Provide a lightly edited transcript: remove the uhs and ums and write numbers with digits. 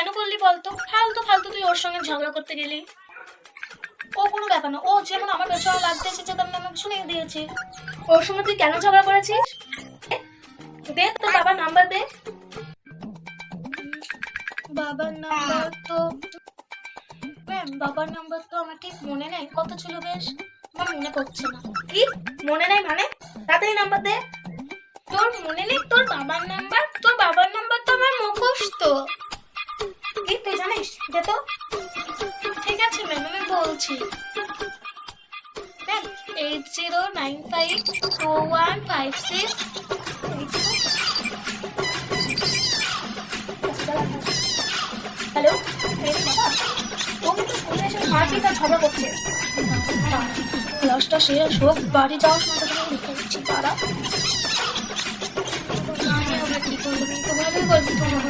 কেন করলি বলতো? ফালতু ফালতু তুই ওর সঙ্গে ঝগড়া করতে গেলি। ও কোনো ব্যাপার না, ও যেমন আমার পেছনে লাগতে এসেছে তেমন আমি শুনিয়ে দিয়েছি। ওর সঙ্গে তুই কেন ঝগড়া করেছিস? দে তোর বাবার নাম্বার দে। বাবার নাম্বার তো ম্যাম, বাবার নাম্বার তো আমার ঠিক মনে নেই, কত ছিল বেশ, আমার মনে পড়ছে না। কি মনে নেই মানে? তাড়াতাড়ি নাম্বার দে। তোর মনে নেই তোর বাবার নাম্বার? তোর বাবার নাম্বার তো আমার মুখস্থ। কি তুই জানিস? দে তো। ঠিক আছে ম্যাম, আমি বলছি। ম্যাম 80952156। হ্যালো, ও কিন্তু স্কুলে এসে মারপিট আর ঝগড়া করছে। ক্লাসটা শেষ হোক, বাড়ি যাওয়ার সময় তোকে আমি লিখে দিচ্ছি, তারা আমি আবার কি করবো? ভালোই বলবি তোমার